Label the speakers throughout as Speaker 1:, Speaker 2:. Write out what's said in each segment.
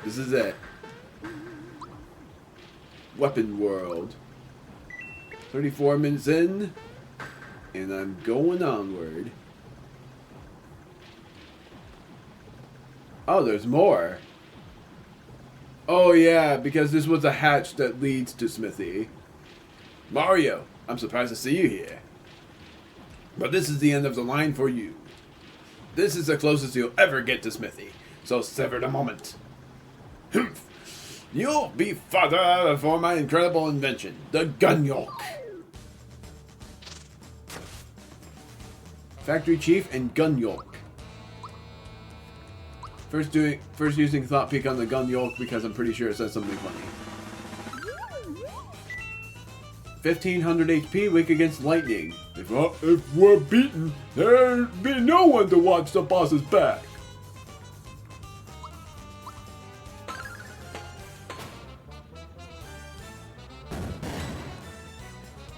Speaker 1: This is it. Weapon World. 34 minutes in, and I'm going onward. Oh, there's more. Oh yeah, because this was a hatch that leads to Smithy. Mario, I'm surprised to see you here. But this is the end of the line for you. This is the closest you'll ever get to Smithy, so savor the moment. Humph. You'll be father for my incredible invention, the gun yoke. Factory Chief and gun yoke. First using Thought Peek on the gun yoke because I'm pretty sure it says something funny. 1500 HP, weak against lightning. If we're beaten, there'll be no one to watch the boss's back.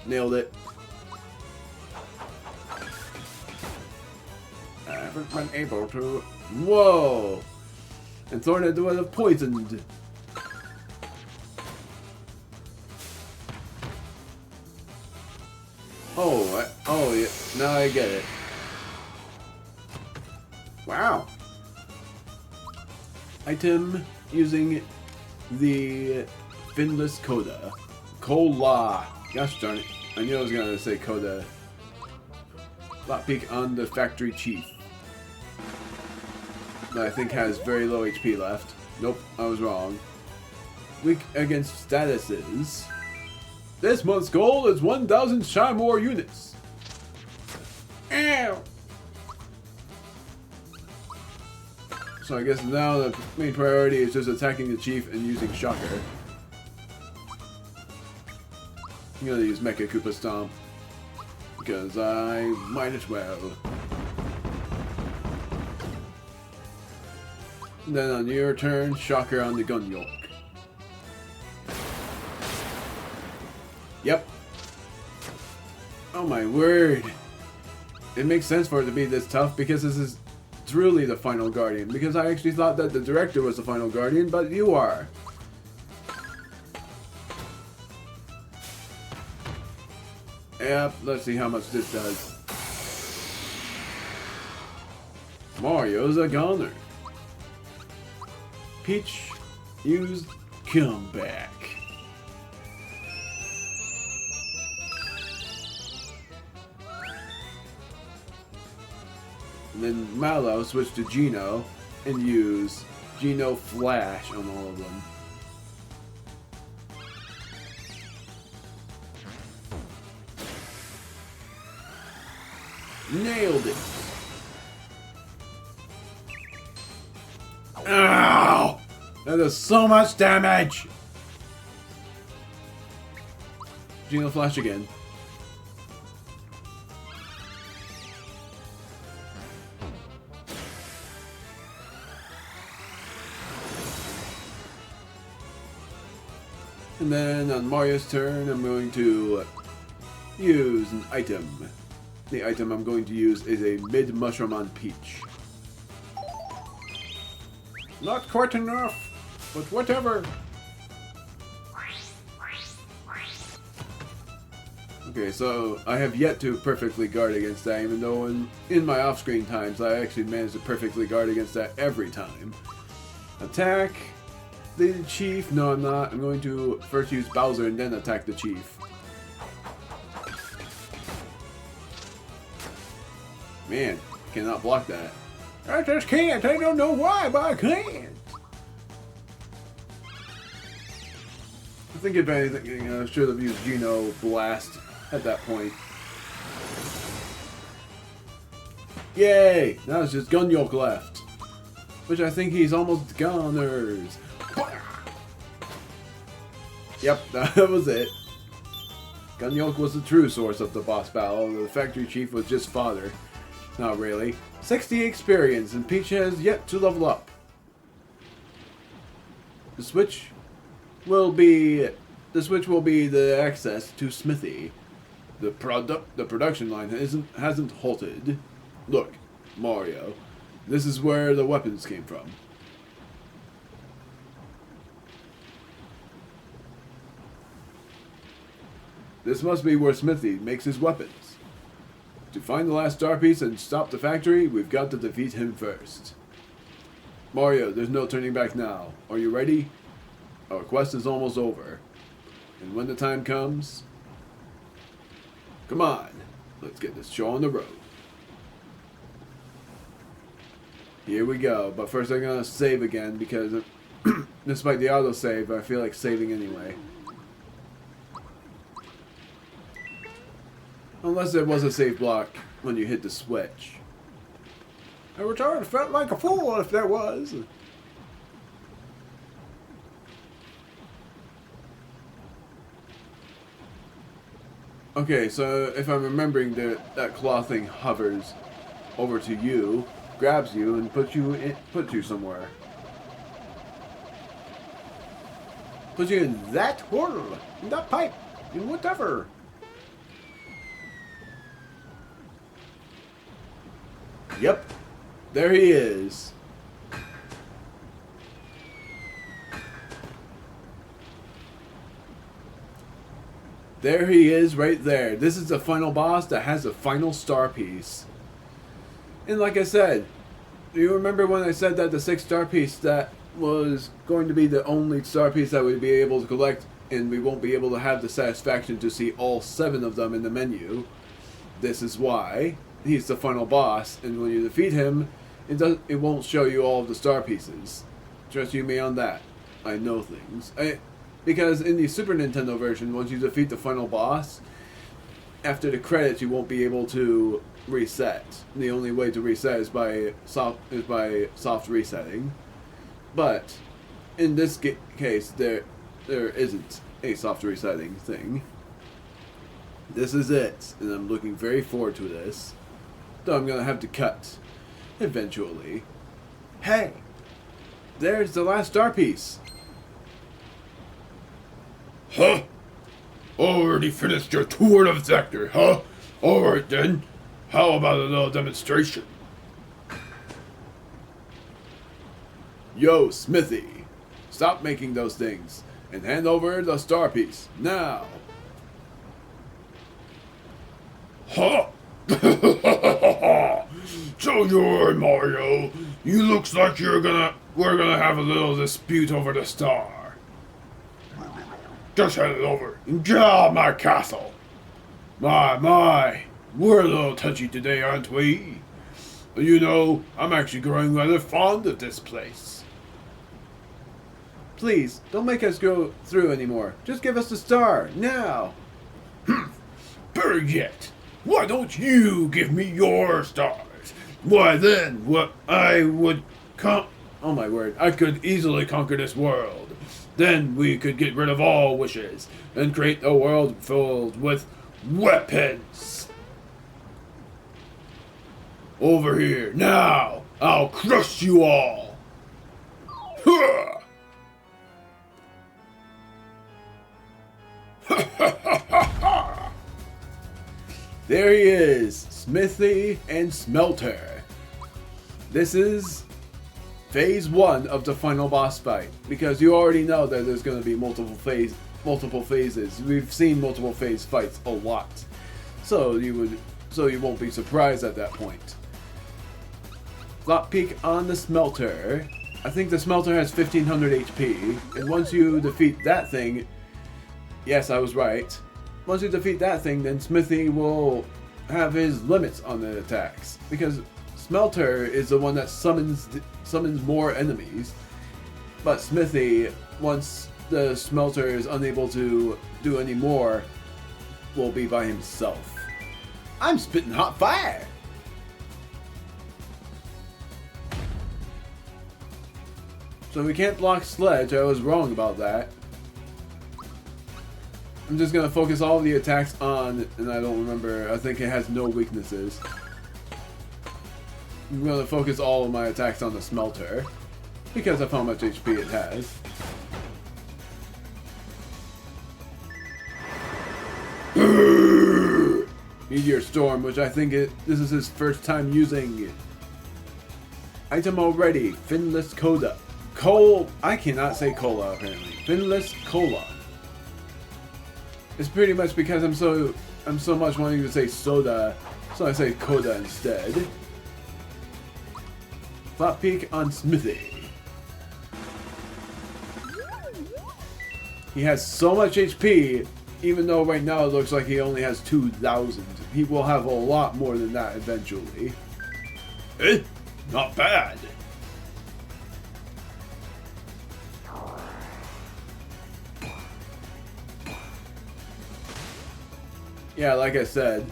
Speaker 1: Nailed it. I haven't been able to. Whoa! And Thornhead would have poisoned. Oh yeah. Now I get it. Wow. Item using the finless Cola. Gosh darn it. I knew I was gonna say Coda. Thought Peek on the Factory Chief. That I think has very low HP left. Nope, I was wrong. Weak against statuses. This month's goal is 1,000 shy more units. Ow! So I guess now the main priority is just attacking the chief and using Shocker. I'm gonna use Mecha Koopa Stomp. Because I might as well. And then on your turn, Shocker on the gun yoke. Yep. Oh my word. It makes sense for it to be this tough because this is truly the final guardian. Because I actually thought that the director was the final guardian, but you are. Yep, let's see how much this does. Mario's a goner. Peach used comeback. And then Mallow switched to Geno and used Geno Flash on all of them. Nailed it. Ow! That does so much damage! Geno Flash again. And then on Mario's turn, I'm going to use an item. The item I'm going to use is a mid-mushroom on Peach. Not quite enough, but whatever. Okay, so I have yet to perfectly guard against that, even though in my off-screen times I actually managed to perfectly guard against that every time. Attack the chief. No, I'm not. I'm going to first use Bowser and then attack the chief. Man, cannot block that. I just can't. I don't know why, but I can't. I think if anything, I should have used Geno Blast at that point. Yay! Now it's just Gun Yoke left. Which I think he's almost goners. Yep, that was it. Gun Yoke was the true source of the boss battle. The Factory Chief was just fodder. Not really. 60 experience, and Peach has yet to level up. The Switch will be the access to Smithy. The production line hasn't halted. Look, Mario, this is where the weapons came from. This must be where Smithy makes his weapons. To find the last star piece and stop the factory, we've got to defeat him first. Mario, there's no turning back now. Are you ready? Our quest is almost over. And when the time comes... Come on, let's get this show on the road. Here we go, but first I'm gonna save again because despite the autosave, I feel like saving anyway. Unless there was a save block when you hit the switch. I returned, felt like a fool if there was. Okay, so if I'm remembering, that claw thing hovers over to you, grabs you, and puts you somewhere. Puts you in that hole, in that pipe, in whatever. Yep, there he is. There he is right there. This is the final boss that has the final star piece. And like I said, do you remember when I said that the 6th star piece that was going to be the only star piece that we'd be able to collect and we won't be able to have the satisfaction to see all 7 of them in the menu? This is why. He's the final boss, and when you defeat him, it won't show you all of the star pieces. Trust you me on that. I know things. Because in the Super Nintendo version, once you defeat the final boss, after the credits you won't be able to reset. The only way to reset is by soft resetting. But in this case, there isn't a soft resetting thing. This is it, and I'm looking very forward to this. Though I'm gonna have to cut eventually. Hey, there's the last star piece.
Speaker 2: Huh? Already finished your tour of the sector, huh? Alright then. How about a little demonstration?
Speaker 1: Yo, Smithy. Stop making those things and hand over the star piece now.
Speaker 2: Huh? So you're Mario. You looks like we're gonna have a little dispute over the star. Just hand it over and get out of my castle. My, we're a little touchy today, aren't we? You know, I'm actually growing rather fond of this place.
Speaker 1: Please, don't make us go through anymore. Just give us the star, now.
Speaker 2: Better yet, why don't you give me your stars? Why then, what I would oh my word, I could easily conquer this world. Then we could get rid of all wishes and create a world filled with weapons. Over here, now, I'll crush you all.
Speaker 1: There he is, Smithy and Smelter. This is Phase 1 of the final boss fight, because you already know that there's going to be multiple phases. We've seen multiple phase fights a lot, so you won't be surprised at that point. Flop peek on the Smelter. I think the Smelter has 1500 HP, and once you defeat that thing, yes, I was right. Once you defeat that thing, then Smithy will have his limits on the attacks, because Smelter is the one that summons more enemies, but Smithy, once the Smelter is unable to do any more, will be by himself. I'm spitting hot fire! So we can't block Sledge, I was wrong about that. I'm just gonna focus all the attacks on, and I don't remember, I think it has no weaknesses. I'm gonna focus all of my attacks on the Smelter, because of how much HP it has. Meteor Storm, which I think this is his first time using. Item already, Finless Coda. I cannot say Cola apparently. Finless Cola. It's pretty much because I'm so much wanting to say soda, so I say coda instead. Flat peak on Smithy. He has so much HP, even though right now it looks like he only has 2,000. He will have a lot more than that eventually.
Speaker 2: Eh? Not bad.
Speaker 1: Yeah, like I said.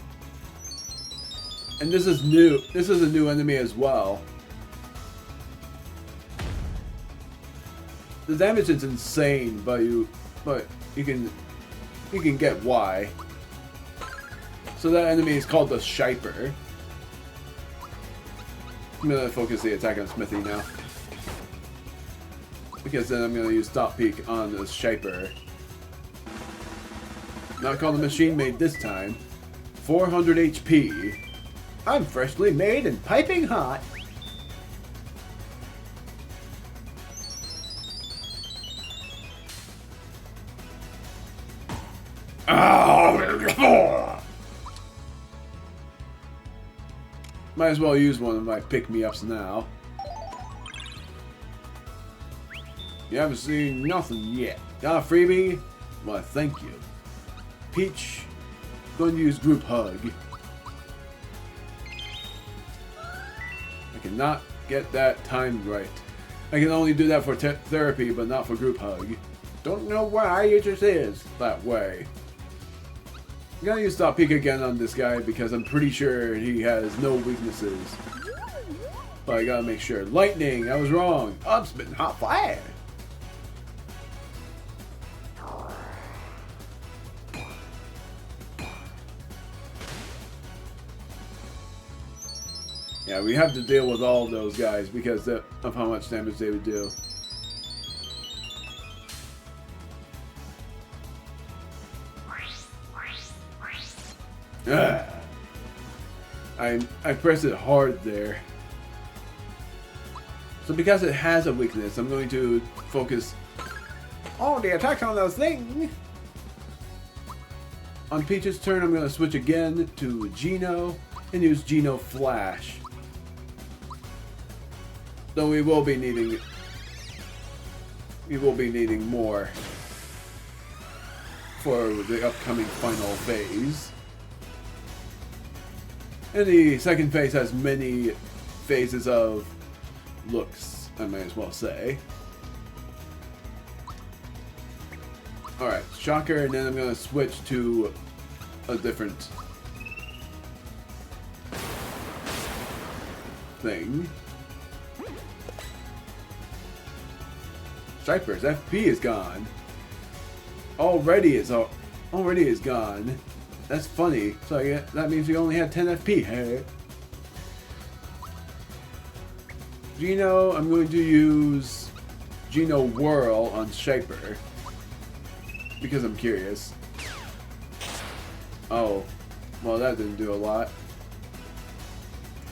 Speaker 1: And this is new. This is a new enemy as well. The damage is insane, but you can get why. So that enemy is called the Shiper. I'm gonna focus the attack on Smithy now. Because then I'm gonna use Stop Peak on the Shiper. Not called the Machine Made this time. 400 HP. I'm freshly made and piping hot. Might as well use one of my pick-me-ups now. You haven't seen nothing yet. Got a freebie? Well, thank you. Peach, going to use Group Hug. I cannot get that timed right. I can only do that for therapy, but not for Group Hug. Don't know why it just is that way. I'm gonna use Stop Peek again on this guy because I'm pretty sure he has no weaknesses. But I gotta make sure. Lightning, I was wrong. I'm spitting hot fire. Yeah, we have to deal with all of those guys because of how much damage they would do. Ah. I pressed it hard there. So because it has a weakness, I'm going to focus all the attacks on those things. On Peach's turn, I'm going to switch again to Geno and use Geno Flash. Though we will be needing more for the upcoming final phase. And the second phase has many phases of looks, I may as well say. Alright, Shocker, and then I'm going to switch to a different thing. Striper's FP is gone. Already is gone. That's funny. So that means we only had 10 FP. Hey. Geno, I'm going to use Geno Whirl on Shiper. Because I'm curious. Oh. Well, that didn't do a lot.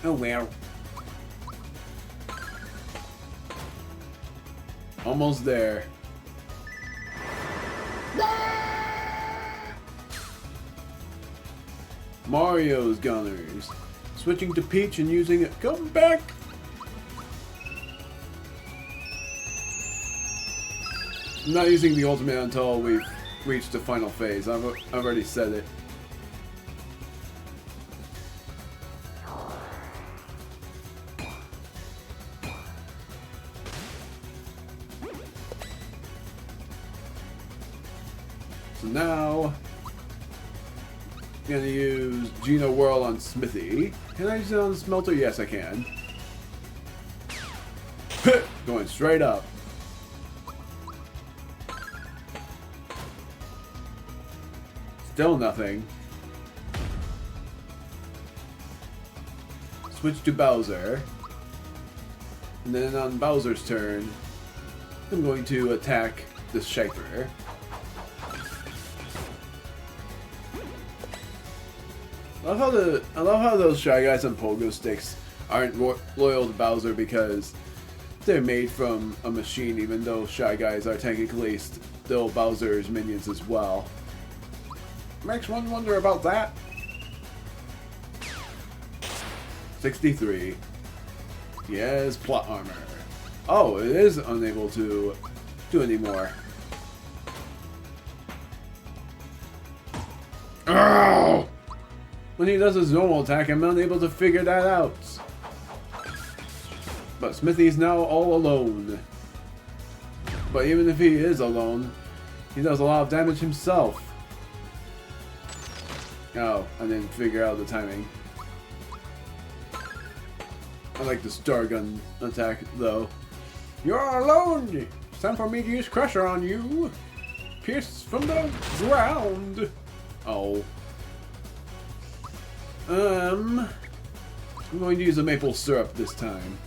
Speaker 1: Oh well. Almost there. Mario's Gunners. Switching to Peach and using it. Come back! I'm not using the ultimate until we've reached the final phase. I've already said it. So now, I'm gonna use Geno Whirl on Smithy. Can I use it on the Smelter? Yes, I can. Going straight up. Still nothing. Switch to Bowser. And then on Bowser's turn, I'm going to attack the Shiper. I love how those Shy Guys on Pogo Sticks aren't loyal to Bowser because they're made from a machine, even though Shy Guys are technically still Bowser's minions as well. Makes one wonder about that. 63. Yes, plot armor. Oh, it is unable to do anymore.
Speaker 2: Ow!
Speaker 1: When he does his normal attack, I'm unable to figure that out. But Smithy's now all alone. But even if he is alone, he does a lot of damage himself. Oh, I didn't figure out the timing. I like the star gun attack, though. You're alone! It's time for me to use Crusher on you! Pierce from the ground! Oh. I'm going to use a maple syrup this time.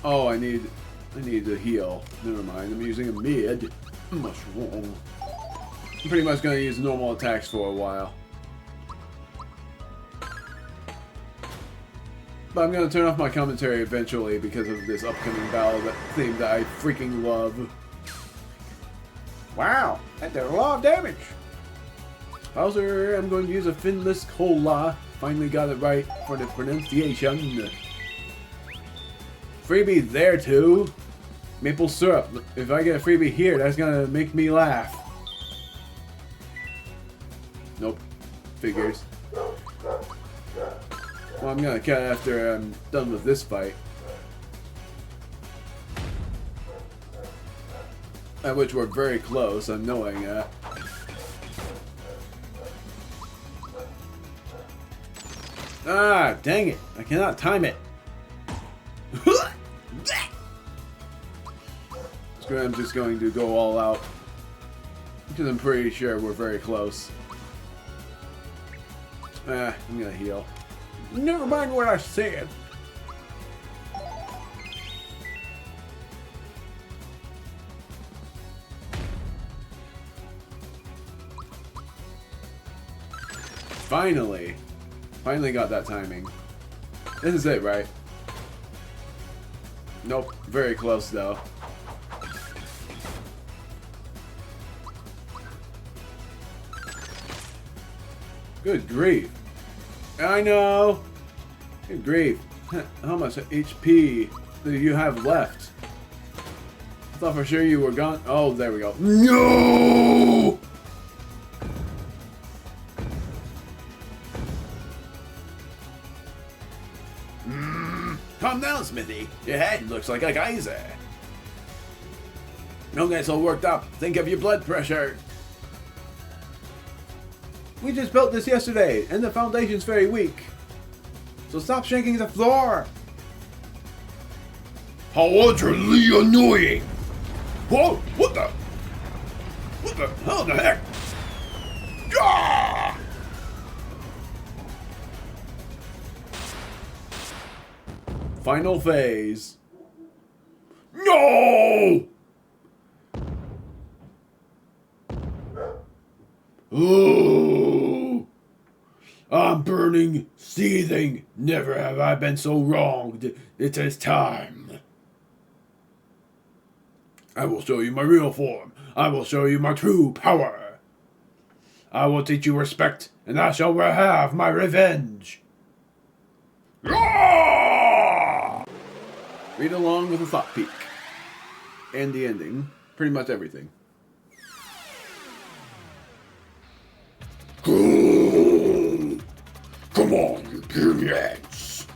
Speaker 1: Oh, I need to heal. Never mind, I'm using a mid. Mushroom. I'm pretty much going to use normal attacks for a while. But I'm going to turn off my commentary eventually because of this upcoming battle theme that I freaking love. Wow, that did a lot of damage. Bowser, I'm going to use a finless cola. Finally got it right for the pronunciation. Freebie there too. Maple syrup. If I get a freebie here, that's going to make me laugh. Nope. Figures. Well, I'm gonna cut after I'm done with this fight. At which we're very close, I'm knowing that. Ah, dang it. I cannot time it. So I'm just going to go all out. Because I'm pretty sure we're very close. Ah, I'm gonna heal. Never mind what I said. Finally. Finally got that timing. This is it, right? Nope. Very close, though. Good grief. I know. Good grief. How much HP do you have left? I thought for sure you were gone. Oh, there we go.
Speaker 2: No!
Speaker 1: Calm down, Smithy. Your head looks like a geyser. Don't get so worked up. Think of your blood pressure. We just built this yesterday, and the foundation's very weak. So stop shaking the floor.
Speaker 2: How utterly annoying!
Speaker 1: Whoa! What the? What the hell the heck? Ah! Final phase.
Speaker 2: No! Oh! I'm burning, seething. Never have I been so wronged. It is time. I will show you my real form. I will show you my true power. I will teach you respect, and I shall have my revenge. Ah!
Speaker 1: Read along with a thought peek. And the ending. Pretty much everything.
Speaker 2: Come on, you periods.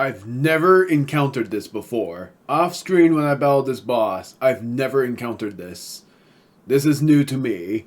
Speaker 1: I've never encountered this before. Off screen when I battled this boss, I've never encountered this. This is new to me.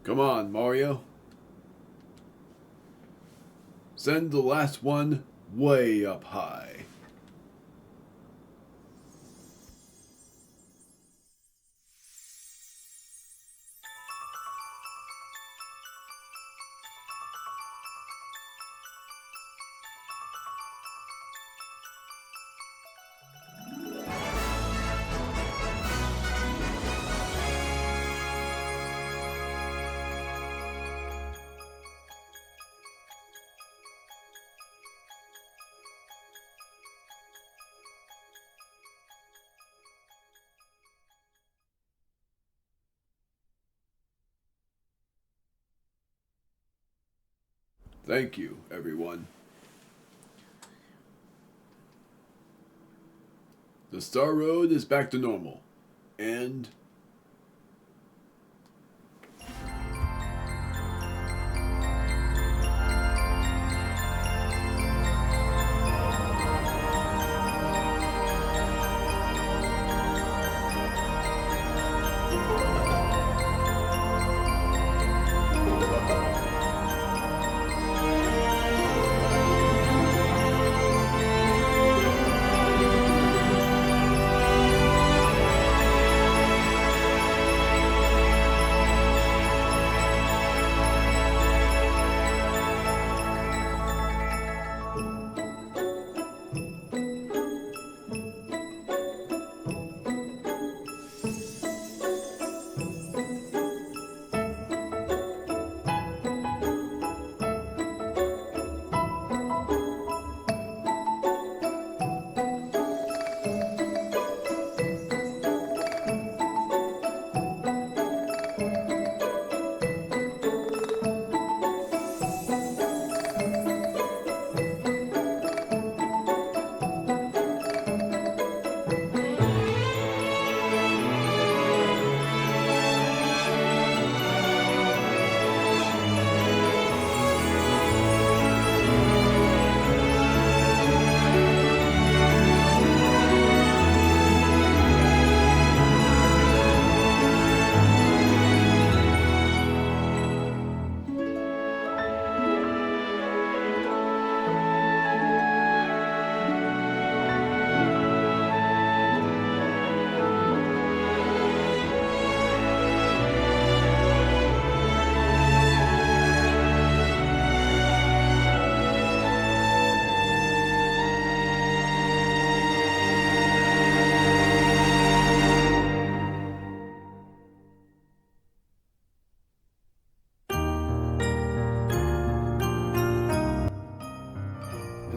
Speaker 1: Come on, Mario. Send the last one way up high. Thank you, everyone. The Star Road is back to normal. And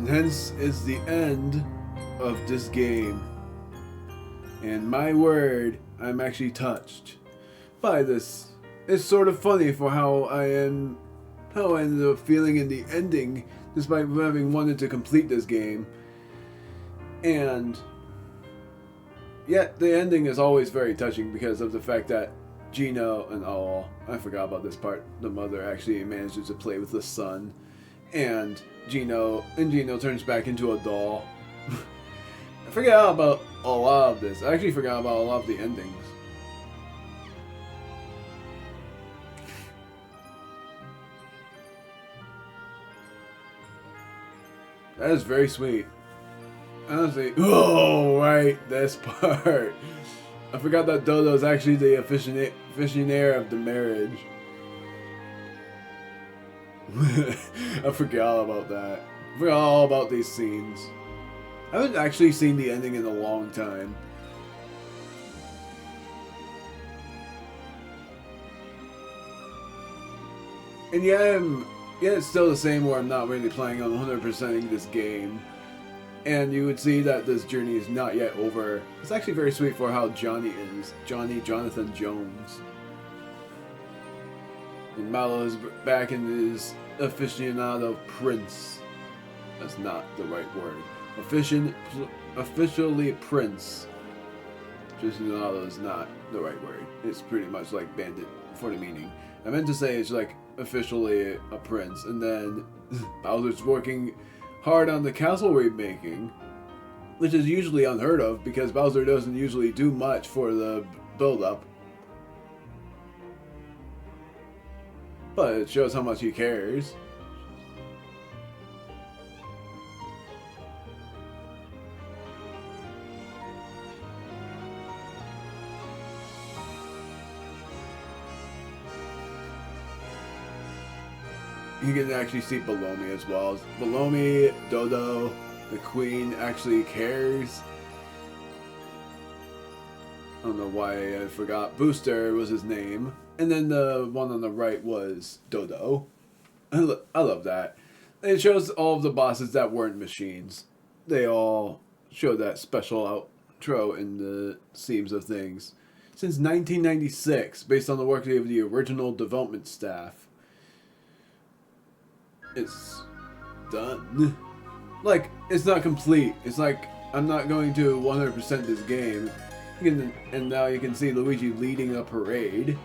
Speaker 1: hence is the end of this game. And my word, I'm actually touched by this. It's sort of funny for how I ended up feeling in the ending, despite having wanted to complete this game. And yet the ending is always very touching because of the fact that Gino and I forgot about this part. The mother actually manages to play with the son, and Gino turns back into a doll. I forgot about a lot of this. I actually forgot about a lot of the endings. That is very sweet. Honestly, oh right, this part. I forgot that Dodo is actually the officiator of the marriage. I forgot about that. I forgot all about these scenes. I haven't actually seen the ending in a long time. And yeah, it's still the same where I'm not really planning on 100%ing this game. And you would see that this journey is not yet over. It's actually very sweet for how Johnny is. Jonathan Jones. And Mallow is back in his aficionado prince. That's not the right word. Officially prince. Aficionado is not the right word. It's pretty much like bandit for the meaning. I meant to say it's like officially a prince. And then Bowser's working hard on the castle remaking, which is usually unheard of because Bowser doesn't usually do much for the build-up. but it shows how much he cares. You can actually see below me as well. Below me, Dodo, the queen, actually cares. I don't know why I forgot. Booster was his name. And then the one on the right was Dodo. I love that. It shows all of the bosses that weren't machines. They all show that special outro in the seams of things. Since 1996, based on the work of the original development staff. It's done. Like, it's not complete. It's like, I'm not going to 100% this game. And now you can see Luigi leading a parade.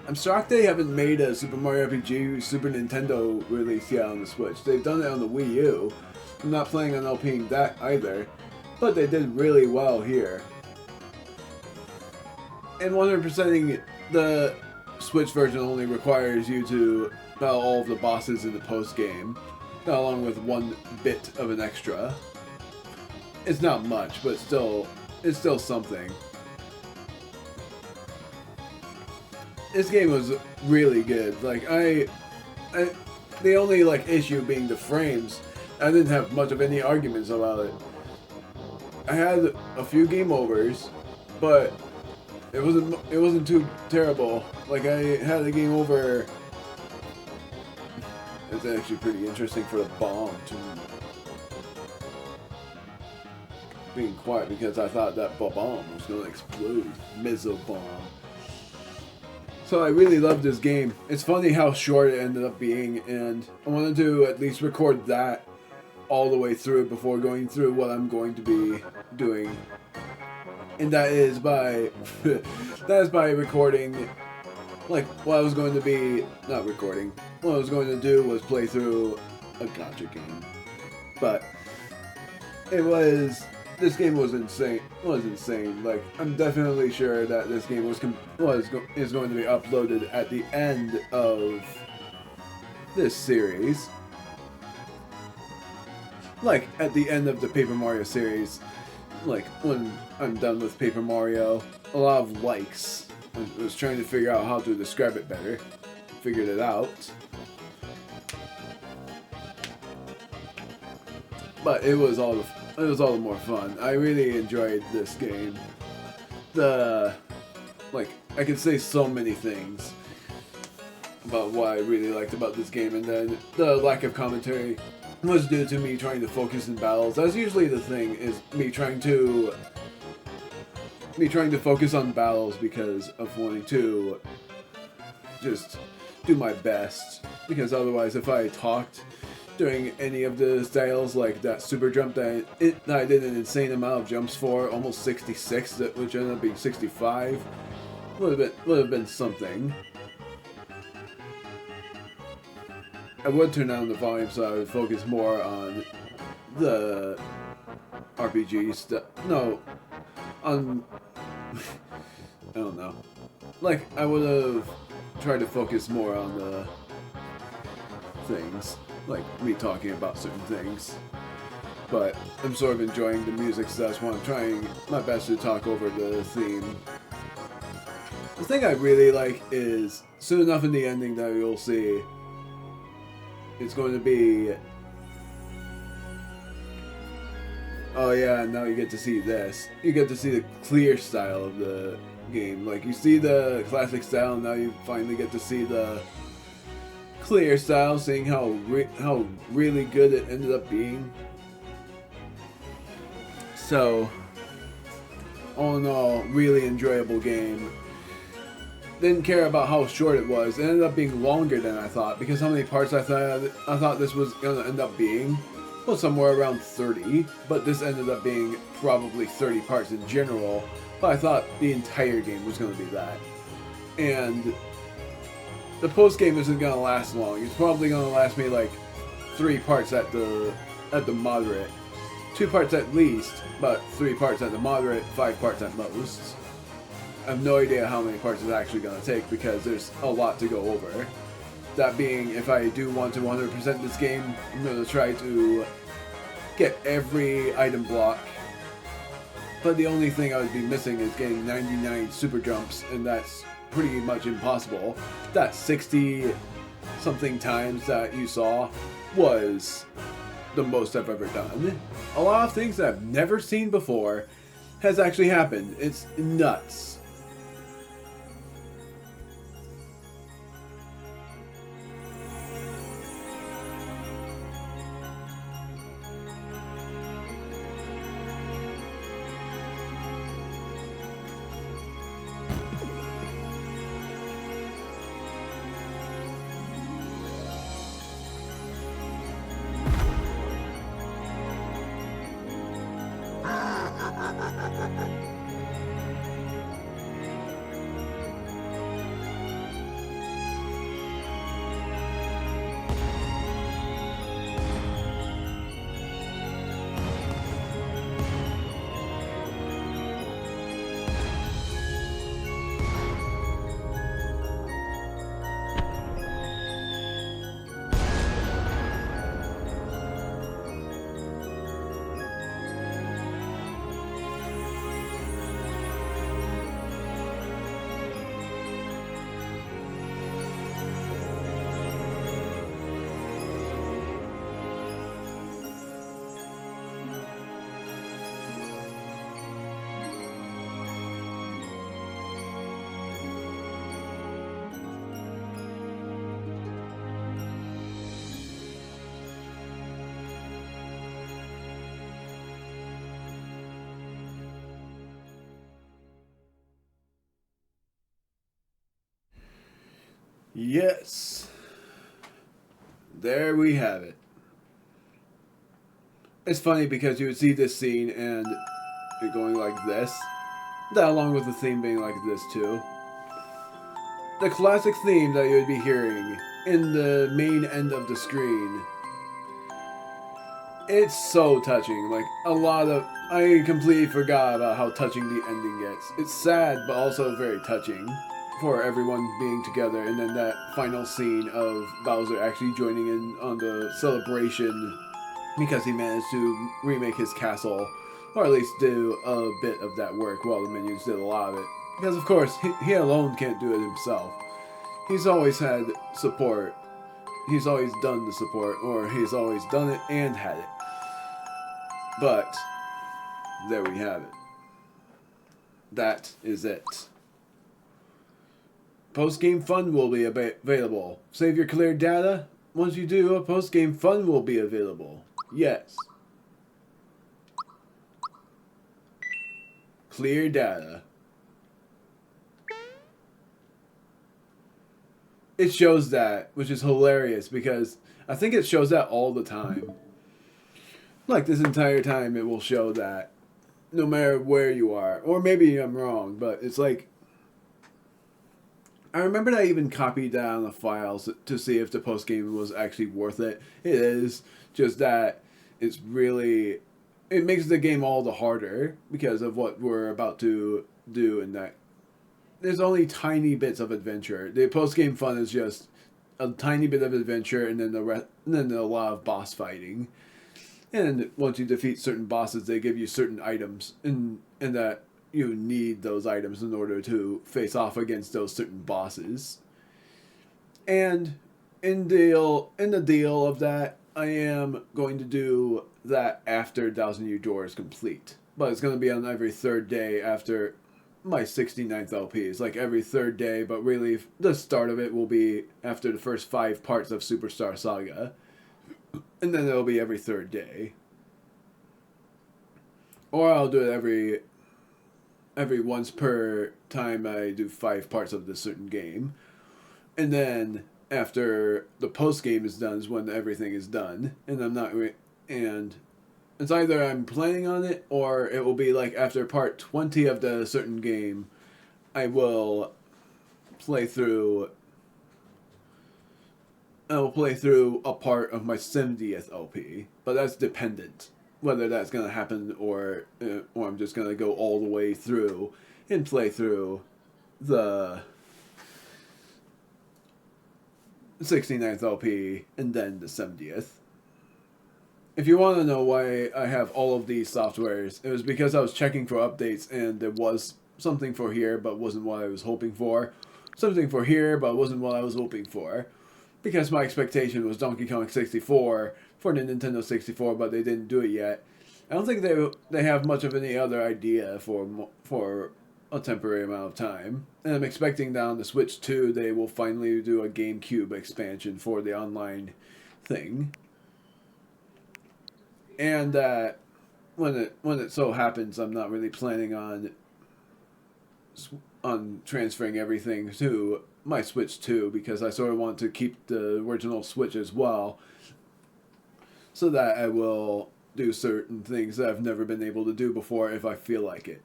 Speaker 1: I'm shocked they haven't made a Super Mario RPG Super Nintendo release yet on the Switch. They've done it on the Wii U. I'm not planning on LPing that either. But they did really well here. And 100%ing the Switch version only requires you to battle all of the bosses in the post-game, along with 1 bit of an extra. It's not much, but still, it's still something. This game was really good. Like, the only, like, issue being the frames. I didn't have much of any arguments about it. I had a few game overs, but it wasn't too terrible. Like, I had a game over. It's actually pretty interesting for the bomb to being quiet because I thought that bomb was going to explode. Mizzo bomb. So I really loved this game. It's funny how short it ended up being, and I wanted to at least record that all the way through before going through what I'm going to be doing. And that is by recording, like, what I was going to be, not recording, what I was going to do was play through a gacha game. But this game was insane. Like, I'm definitely sure that this game is going to be uploaded at the end of this series. Like, at the end of the Paper Mario series, like, when I'm done with Paper Mario, a lot of likes. I was trying to figure out how to describe it better. Figured it out. But it was all the more fun. I really enjoyed this game. I could say so many things about what I really liked about this game, and then the lack of commentary was due to me trying to focus in battles. That's usually the thing, is me trying to focus on battles because of wanting to just do my best. Because otherwise, if I talked doing any of the styles, like that super jump that I did an insane amount of jumps for, almost 66, which ended up being 65, would have been something. I would turn down the volume so I would focus more on the RPG stuff. No, on I don't know. Like, I would have tried to focus more on the things, like me talking about certain things. But I'm sort of enjoying the music, so that's why I'm trying my best to talk over the theme. The thing I really like is, soon enough in the ending that you'll see, it's going to be... Oh yeah, now you get to see this. You get to see the clear style of the game. Like, you see the classic style, and now you finally get to see the clear style, seeing how really good it ended up being. So, all in all, really enjoyable game. Didn't care about how short it was. It ended up being longer than I thought, because how many parts I thought this was gonna end up being? Well, somewhere around 30, but this ended up being probably 30 parts in general. But I thought the entire game was gonna be that. And the post game isn't gonna last long. It's probably gonna last me like 3 parts at the moderate. 2 parts at least, but 3 parts at the moderate, 5 parts at most. I have no idea how many parts it's actually going to take because there's a lot to go over. That being, if I do want to 100% this game, I'm going to try to get every item block. But the only thing I would be missing is getting 99 super jumps, and that's pretty much impossible. That 60 something times that you saw was the most I've ever done. A lot of things that I've never seen before has actually happened. It's nuts. Yes. There we have it. It's funny because you would see this scene and it going like this. That along with the theme being like this too. The classic theme that you would be hearing in the main end of the screen. It's so touching. Like, a lot of... I completely forgot about how touching the ending gets. It's sad, but also very touching for everyone being together. And then that final scene of Bowser actually joining in on the celebration because he managed to remake his castle, or at least do a bit of that work while the minions did a lot of it. Because, of course, he alone can't do it himself. He's always had support. He's always done the support, or he's always done it and had it. But, there we have it. That is it. Post-game fun will be available. Save your cleared data. Once you do, a post-game fun will be available. Yes. Clear data. It shows that, which is hilarious because I think it shows that all the time. Like this entire time it will show that no matter where you are. Or maybe I'm wrong, but it's like... I remember that I even copied that on the files to see if the post-game was actually worth it. It is, just that it's really... It makes the game all the harder because of what we're about to do in that. There's only tiny bits of adventure. The post-game fun is just a tiny bit of adventure and then a lot of boss fighting. And once you defeat certain bosses, they give you certain items, and that you need those items in order to face off against those certain bosses. And in the deal of that, I am going to do that after 1,000 Year Door is complete. But it's going to be on every third day after my 69th LP. It's like every third day, but really the start of it will be after the first 5 parts of Superstar Saga. And then it'll be every third day. Or I'll do it every once per time I do 5 parts of this certain game. And then after the post game is done is when everything is done. And I'm not... and it's either I'm planning on it or it will be like after part 20 of the certain game, I will play through... I will play through a part of my 70th LP, but that's dependent whether that's going to happen or I'm just going to go all the way through and play through the 69th LP, and then the 70th. If you want to know why I have all of these softwares, it was because I was checking for updates and there was something for here but wasn't what I was hoping for. Something for here but wasn't what I was hoping for. Because my expectation was Donkey Kong 64 for the Nintendo 64, but they didn't do it yet. I don't think they have much of any other idea for a temporary amount of time. And I'm expecting that on the Switch 2 they will finally do a GameCube expansion for the online thing. And when it so happens, I'm not really planning on transferring everything to my Switch 2 because I sort of want to keep the original Switch as well, so that I will do certain things that I've never been able to do before if I feel like it.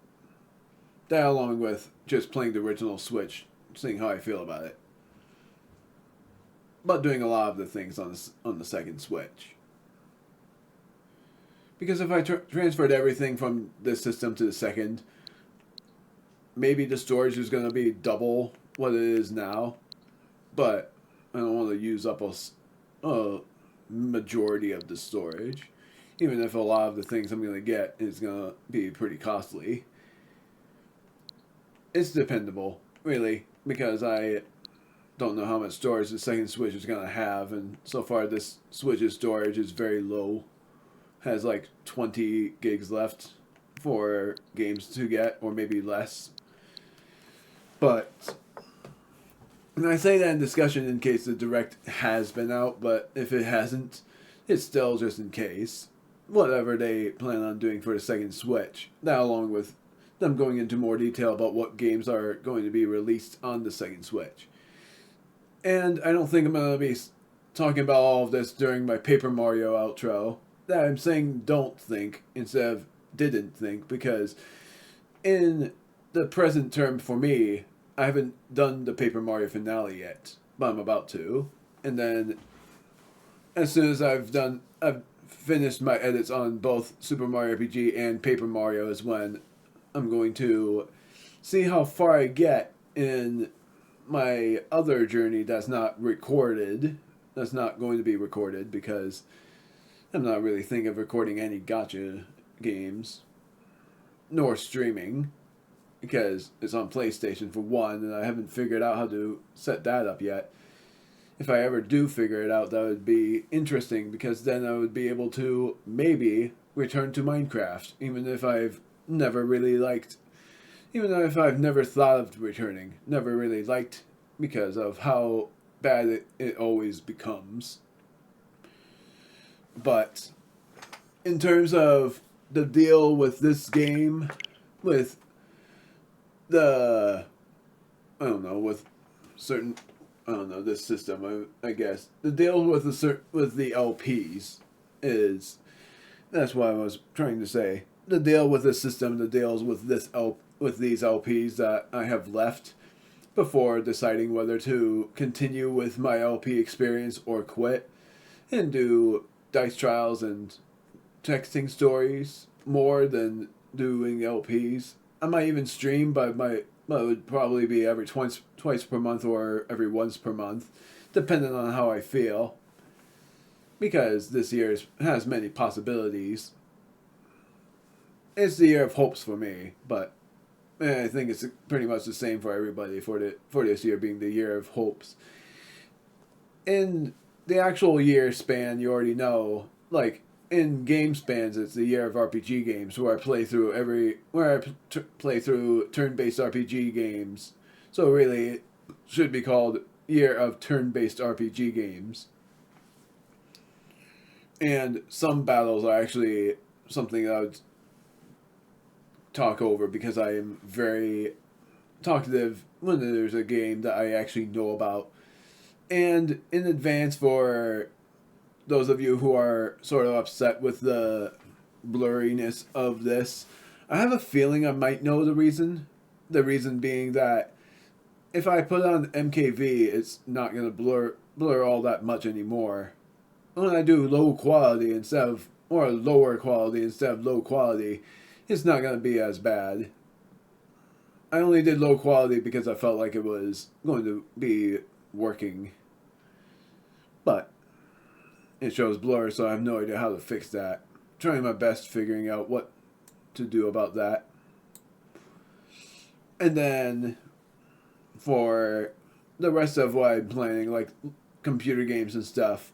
Speaker 1: That along with just playing the original Switch, seeing how I feel about it. But doing a lot of the things on the second Switch. Because if I transferred everything from this system to the second, maybe the storage is going to be double what it is now. But I don't want to use up a majority of the storage. Even if a lot of the things I'm going to get is going to be pretty costly. It's dependable, really, because I don't know how much storage the second Switch is going to have. And so far this Switch's storage is very low. Has like 20 gigs left for games to get, or maybe less. But, and I say that in discussion in case the Direct has been out, but if it hasn't, it's still just in case. Whatever they plan on doing for the second Switch. That along with them going into more detail about what games are going to be released on the second Switch. And I don't think I'm going to be talking about all of this during my Paper Mario outro. That I'm saying don't think instead of didn't think, because in the present term for me, I haven't done the Paper Mario finale yet, but I'm about to. And then as soon as I've finished my edits on both Super Mario RPG and Paper Mario is when I'm going to see how far I get in my other journey that's not recorded. That's not going to be recorded because I'm not really thinking of recording any gacha games, nor streaming, because it's on PlayStation for one, and I haven't figured out how to set that up yet. If I ever do figure it out, that would be interesting, because then I would be able to maybe return to Minecraft, even if I've never thought of returning, never really liked, because of how bad it always becomes. But in terms of the deal with this game, with this system, I guess the deal with the LPs is, that's what I was trying to say. The deal with the system, the deals with with these LPs that I have left before deciding whether to continue with my LP experience or quit and do dice trials and texting stories more than doing LPs. I might even stream, but it would probably be every twice per month or every once per month, depending on how I feel. Because this year has many possibilities. It's the year of hopes for me, but I think it's pretty much the same for everybody for this year being the year of hopes. In the actual year span, you already know, like in game spans, it's the year of RPG games where I play through turn-based RPG games. So really, it should be called year of turn-based RPG games. And some battles are actually something that I would talk over because I am very talkative when there's a game that I actually know about. And in advance, for those of you who are sort of upset with the blurriness of this, I have a feeling I might know the reason. The reason being that if I put on MKV, it's not going to blur all that much anymore. When I do low quality or lower quality instead of low quality, it's not going to be as bad. I only did low quality because I felt like it was going to be working. but it shows blur, so I have no idea how to fix that. Trying my best figuring out what to do about that. And then for the rest of what I'm planning, like computer games and stuff,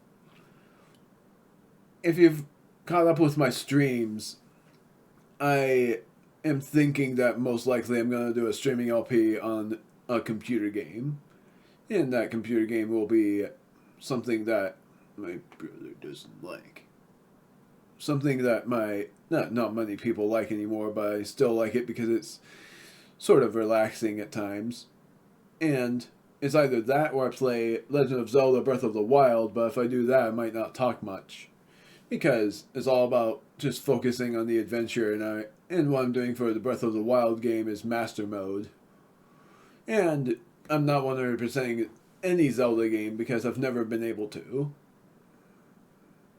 Speaker 1: if you've caught up with my streams, I am thinking that most likely I'm going to do a streaming LP on a computer game. And that computer game will be something that my brother doesn't like. Something that not many people like anymore, but I still like it because it's sort of relaxing at times. And it's either that or I play Legend of Zelda Breath of the Wild, but if I do that, I might not talk much. Because it's all about just focusing on the adventure, and what I'm doing for the Breath of the Wild game is Master Mode. And I'm not 100%ing any Zelda game because I've never been able to.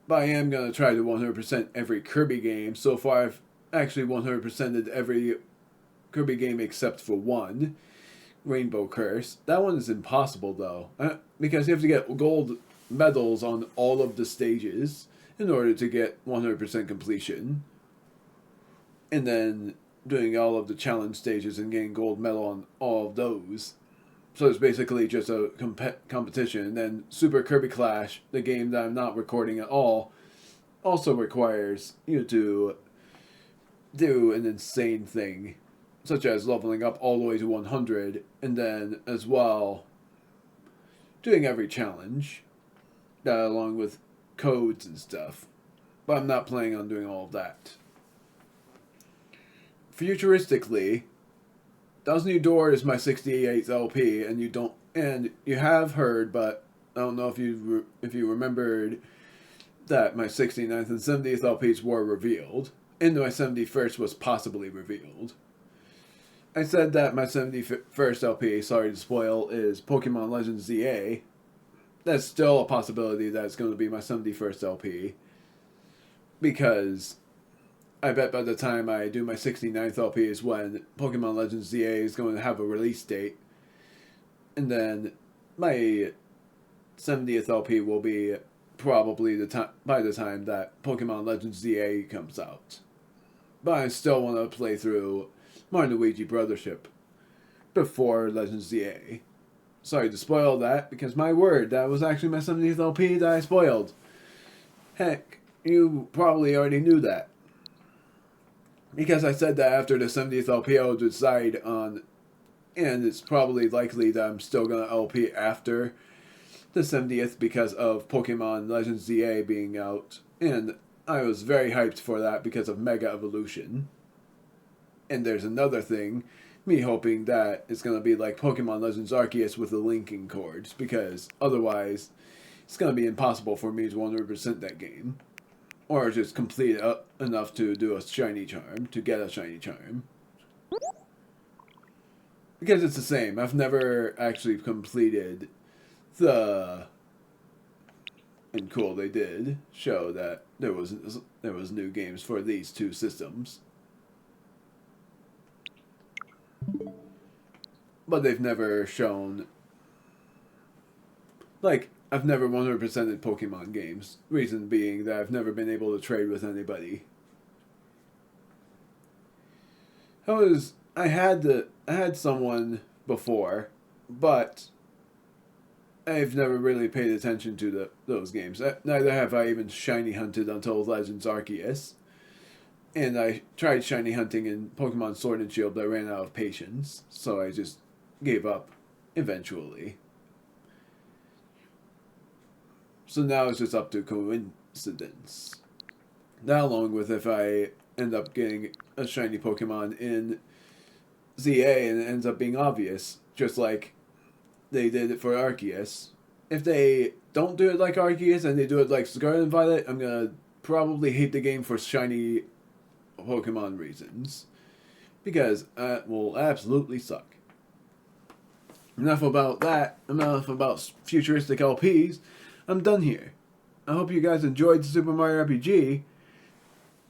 Speaker 1: But I am going to try to 100% every Kirby game. So far, I've actually 100%ed every Kirby game except for one, Rainbow Curse. That one is impossible, though, because you have to get gold medals on all of the stages in order to get 100% completion. And then doing all of the challenge stages and getting gold medal on all of those. So it's basically just a competition. And then Super Kirby Clash, the game that I'm not recording at all, also requires you to do an insane thing, such as leveling up all the way to 100, and then as well doing every challenge, that along with codes and stuff. But I'm not planning on doing all of that. Futuristically, Thousand Year Door is my 68th LP, and you have heard, but I don't know if you remembered that my 69th and 70th LPs were revealed, and my 71st was possibly revealed. I said that my 71st LP, sorry to spoil, is Pokemon Legends ZA. That's still a possibility that it's going to be my 71st LP, because I bet by the time I do my 69th LP is when Pokemon Legends ZA is going to have a release date. And then my 70th LP will be probably by the time that Pokemon Legends ZA comes out. But I still want to play through Mario & Luigi Brothership before Legends ZA. Sorry to spoil that, because my word, that was actually my 70th LP that I spoiled. Heck, you probably already knew that. Because I said that after the 70th LP I would decide on, and it's probably likely that I'm still going to LP after the 70th because of Pokemon Legends ZA being out, and I was very hyped for that because of Mega Evolution. And there's another thing, me hoping that it's going to be like Pokemon Legends Arceus with the linking cords, because otherwise it's going to be impossible for me to 100% that game. Or just complete enough to do a shiny charm, to get a shiny charm. Because it's the same. I've never actually completed the... And cool, they did show that there was new games for these two systems. But they've never shown... Like, I've never 100%ed Pokemon games. Reason being that I've never been able to trade with anybody. I had someone before, but I've never really paid attention to those games. Neither have I even shiny hunted until Legends Arceus. And I tried shiny hunting in Pokemon Sword and Shield, but I ran out of patience, so I just gave up eventually. So now it's just up to coincidence. That along with if I end up getting a shiny Pokemon in ZA and it ends up being obvious, just like they did it for Arceus. If they don't do it like Arceus and they do it like Scarlet and Violet, I'm going to probably hate the game for shiny Pokemon reasons. Because it will absolutely suck. Enough about that. Enough about futuristic LPs. I'm done here. I hope you guys enjoyed Super Mario RPG.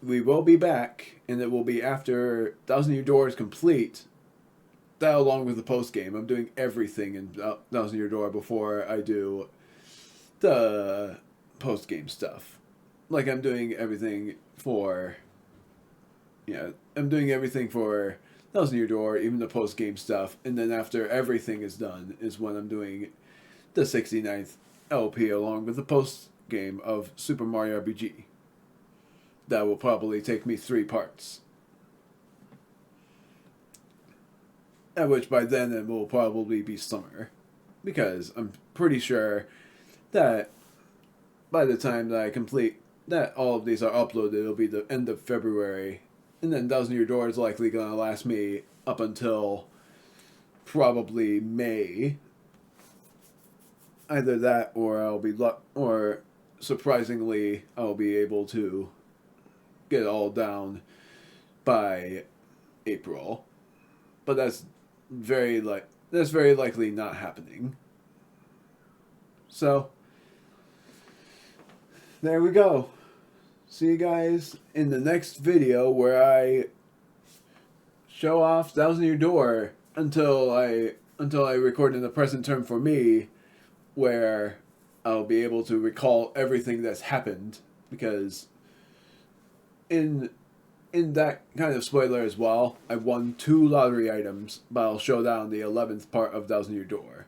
Speaker 1: We will be back, and it will be after Thousand Year Door is complete. That along with the post game. I'm doing everything in Thousand Year Door before I do the post game stuff. Like I'm doing everything for, I'm doing everything for Thousand Year Door, even the post game stuff, and then after everything is done is when I'm doing the 69th LP along with the post game of Super Mario RPG. That will probably take me 3 parts. At which by then it will probably be summer. Because I'm pretty sure that by the time that I complete that all of these are uploaded, it'll be the end of February. And then Thousand Year Door is likely going to last me up until probably May. Either that or or surprisingly I'll be able to get it all down by April. But that's very likely not happening. So there we go. See you guys in the next video where I show off Thousand Year Door until I record in the present term for me, where I'll be able to recall everything that's happened, because in that kind of spoiler as well, I won 2 lottery items, but I'll show that on the 11th part of Thousand Year Door.